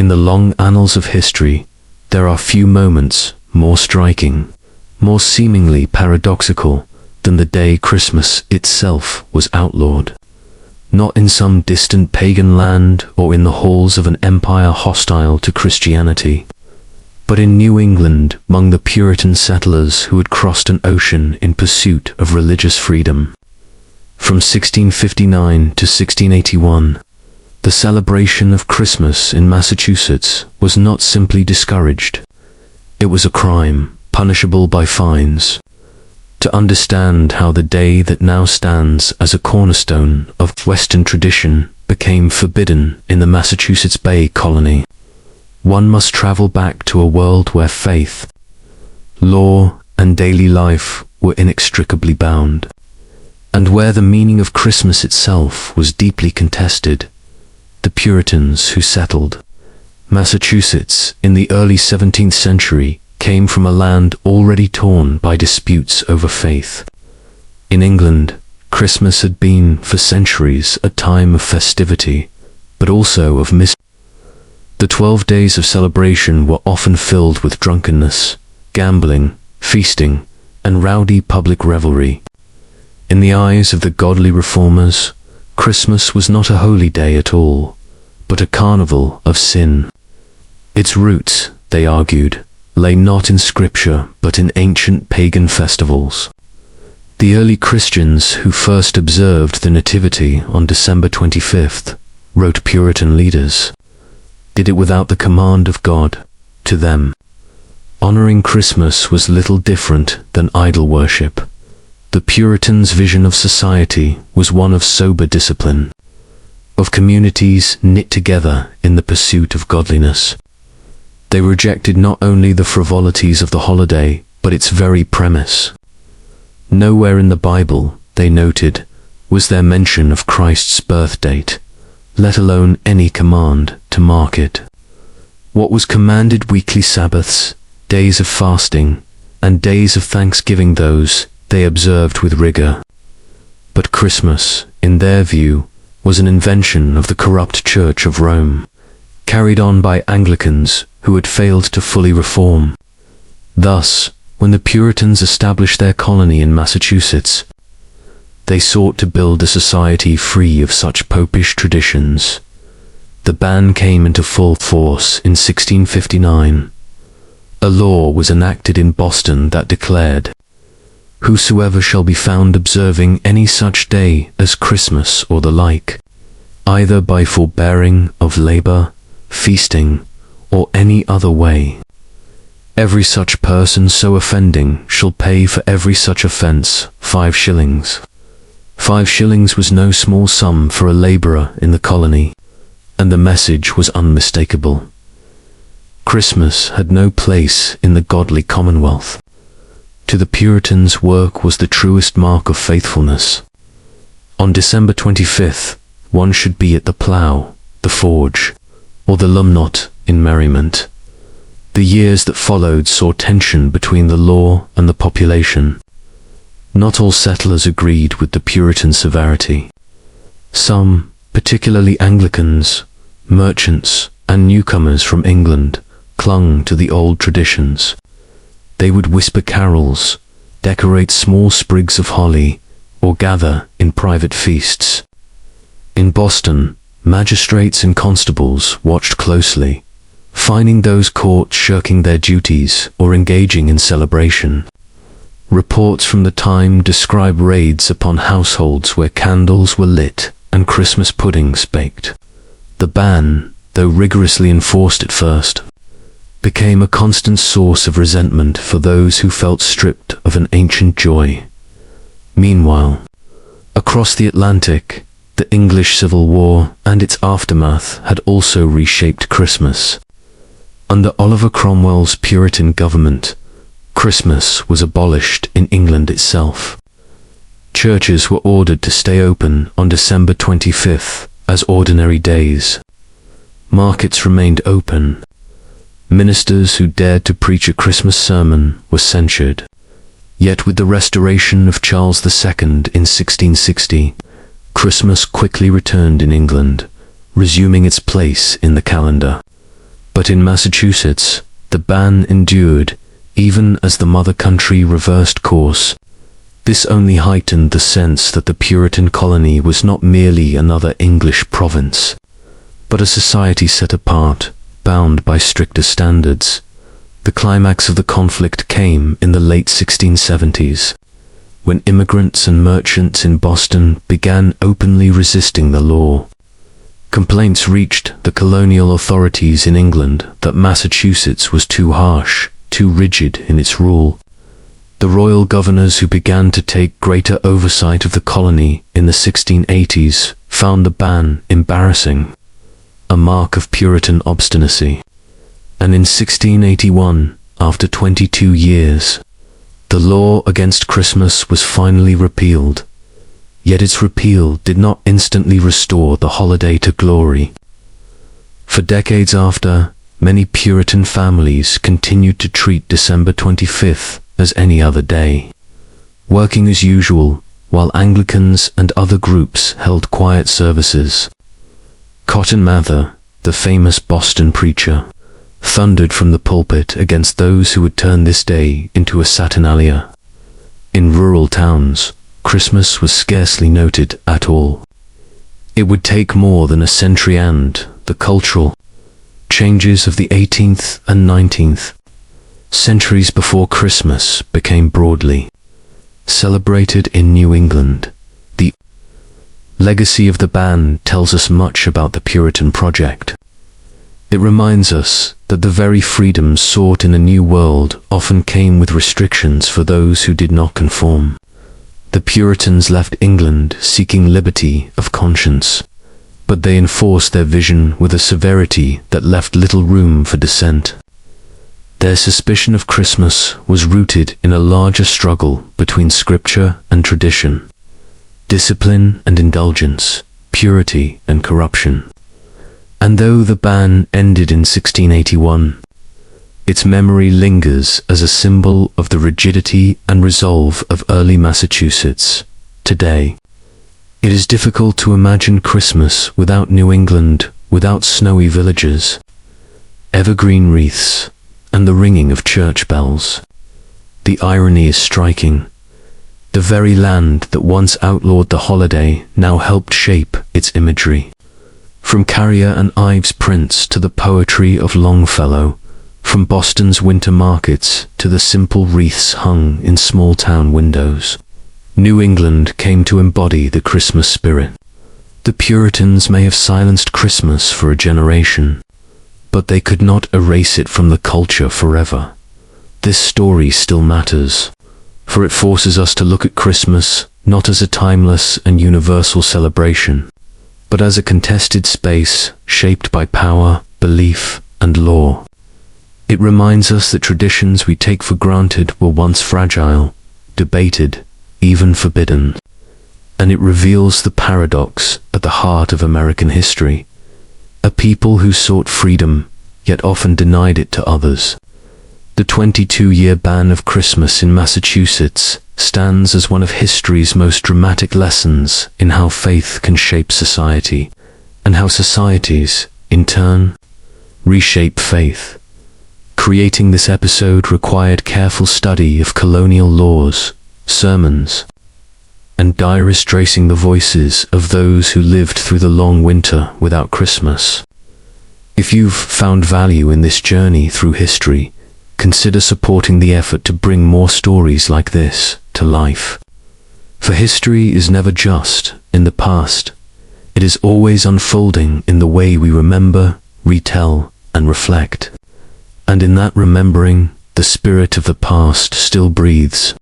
In the long annals of history, there are few moments more striking, more seemingly paradoxical, than the day Christmas itself was outlawed. Not in some distant pagan land or in the halls of an empire hostile to Christianity, but in New England among the Puritan settlers who had crossed an ocean in pursuit of religious freedom. From 1659 to 1681, the celebration of Christmas in Massachusetts was not simply discouraged. It was a crime, punishable by fines. To understand how the day that now stands as a cornerstone of Western tradition became forbidden in the Massachusetts Bay Colony, one must travel back to a world where faith, law, and daily life were inextricably bound, and where the meaning of Christmas itself was deeply contested. The Puritans who settled Massachusetts in the early 17th century came from a land already torn by disputes over faith. In England, Christmas had been for centuries a time of festivity, but also of mystery. The 12 days of celebration were often filled with drunkenness, gambling, feasting, and rowdy public revelry. In the eyes of the godly reformers, Christmas was not a holy day at all, but a carnival of sin. Its roots, they argued, lay not in scripture but in ancient pagan festivals. The early Christians who first observed the Nativity on December 25th, wrote Puritan leaders, did it without the command of God. To them, honoring Christmas was little different than idol worship. The Puritans' vision of society was one of sober discipline, of communities knit together in the pursuit of godliness. They rejected not only the frivolities of the holiday, but its very premise. Nowhere in the Bible, they noted, was there mention of Christ's birth date, let alone any command to mark it. What was commanded weekly Sabbaths, days of fasting, and days of thanksgiving, those they observed with rigor. But Christmas, in their view, was an invention of the corrupt Church of Rome, carried on by Anglicans who had failed to fully reform. Thus, when the Puritans established their colony in Massachusetts, they sought to build a society free of such popish traditions. The ban came into full force in 1659. A law was enacted in Boston that declared, "Whosoever shall be found observing any such day as Christmas or the like, either by forbearing of labor, feasting, or any other way, every such person so offending shall pay for every such offense 5 shillings. 5 shillings was no small sum for a laborer in the colony, and the message was unmistakable. Christmas had no place in the godly commonwealth. To the Puritans, work was the truest mark of faithfulness. On December 25th, one should be at the plough, the forge, or the lumnot in merriment. The years that followed saw tension between the law and the population. Not all settlers agreed with the Puritan severity. Some, particularly Anglicans, merchants, and newcomers from England, clung to the old traditions. They would whisper carols, decorate small sprigs of holly, or gather in private feasts. In Boston, magistrates and constables watched closely, finding those caught shirking their duties or engaging in celebration. Reports from the time describe raids upon households where candles were lit and Christmas puddings baked. The ban, though rigorously enforced at first, became a constant source of resentment for those who felt stripped of an ancient joy. Meanwhile, across the Atlantic, the English Civil War and its aftermath had also reshaped Christmas. Under Oliver Cromwell's Puritan government, Christmas was abolished in England itself. Churches were ordered to stay open on December 25th as ordinary days. Markets remained open. Ministers who dared to preach a Christmas sermon were censured. Yet with the restoration of Charles II in 1660, Christmas quickly returned in England, resuming its place in the calendar. But in Massachusetts, the ban endured, even as the mother country reversed course. This only heightened the sense that the Puritan colony was not merely another English province, but a society set apart, bound by stricter standards. The climax of the conflict came in the late 1670s, when immigrants and merchants in Boston began openly resisting the law. Complaints reached the colonial authorities in England that Massachusetts was too harsh, too rigid in its rule. The royal governors who began to take greater oversight of the colony in the 1680s found the ban embarrassing, a mark of Puritan obstinacy. And in 1681, after 22 years, the law against Christmas was finally repealed. Yet its repeal did not instantly restore the holiday to glory. For decades after, many Puritan families continued to treat December 25th as any other day, working as usual, while Anglicans and other groups held quiet services. Cotton Mather, the famous Boston preacher, thundered from the pulpit against those who would turn this day into a saturnalia. In rural towns, Christmas was scarcely noted at all. It would take more than a century and the cultural changes of the 18th and 19th centuries before Christmas became broadly celebrated in New England. The legacy of the ban tells us much about the Puritan project. It reminds us that the very freedoms sought in a new world often came with restrictions for those who did not conform. The Puritans left England seeking liberty of conscience, but they enforced their vision with a severity that left little room for dissent. Their suspicion of Christmas was rooted in a larger struggle between scripture and tradition, discipline and indulgence, purity and corruption. And though the ban ended in 1681, its memory lingers as a symbol of the rigidity and resolve of early Massachusetts. Today, it is difficult to imagine Christmas without New England, without snowy villages, evergreen wreaths, and the ringing of church bells. The irony is striking. The very land that once outlawed the holiday now helped shape its imagery. From Carrier and Ives' prints to the poetry of Longfellow, from Boston's winter markets to the simple wreaths hung in small-town windows, New England came to embody the Christmas spirit. The Puritans may have silenced Christmas for a generation, but they could not erase it from the culture forever. This story still matters, for it forces us to look at Christmas not as a timeless and universal celebration, but as a contested space shaped by power, belief, and law. It reminds us that traditions we take for granted were once fragile, debated, even forbidden. And it reveals the paradox at the heart of American history. A people who sought freedom, yet often denied it to others. The 22-year ban of Christmas in Massachusetts stands as one of history's most dramatic lessons in how faith can shape society, and how societies, in turn, reshape faith. Creating this episode required careful study of colonial laws, sermons, and diaries tracing the voices of those who lived through the long winter without Christmas. If you've found value in this journey through history, consider supporting the effort to bring more stories like this to life. For history is never just in the past. It is always unfolding in the way we remember, retell, and reflect. And in that remembering, the spirit of the past still breathes.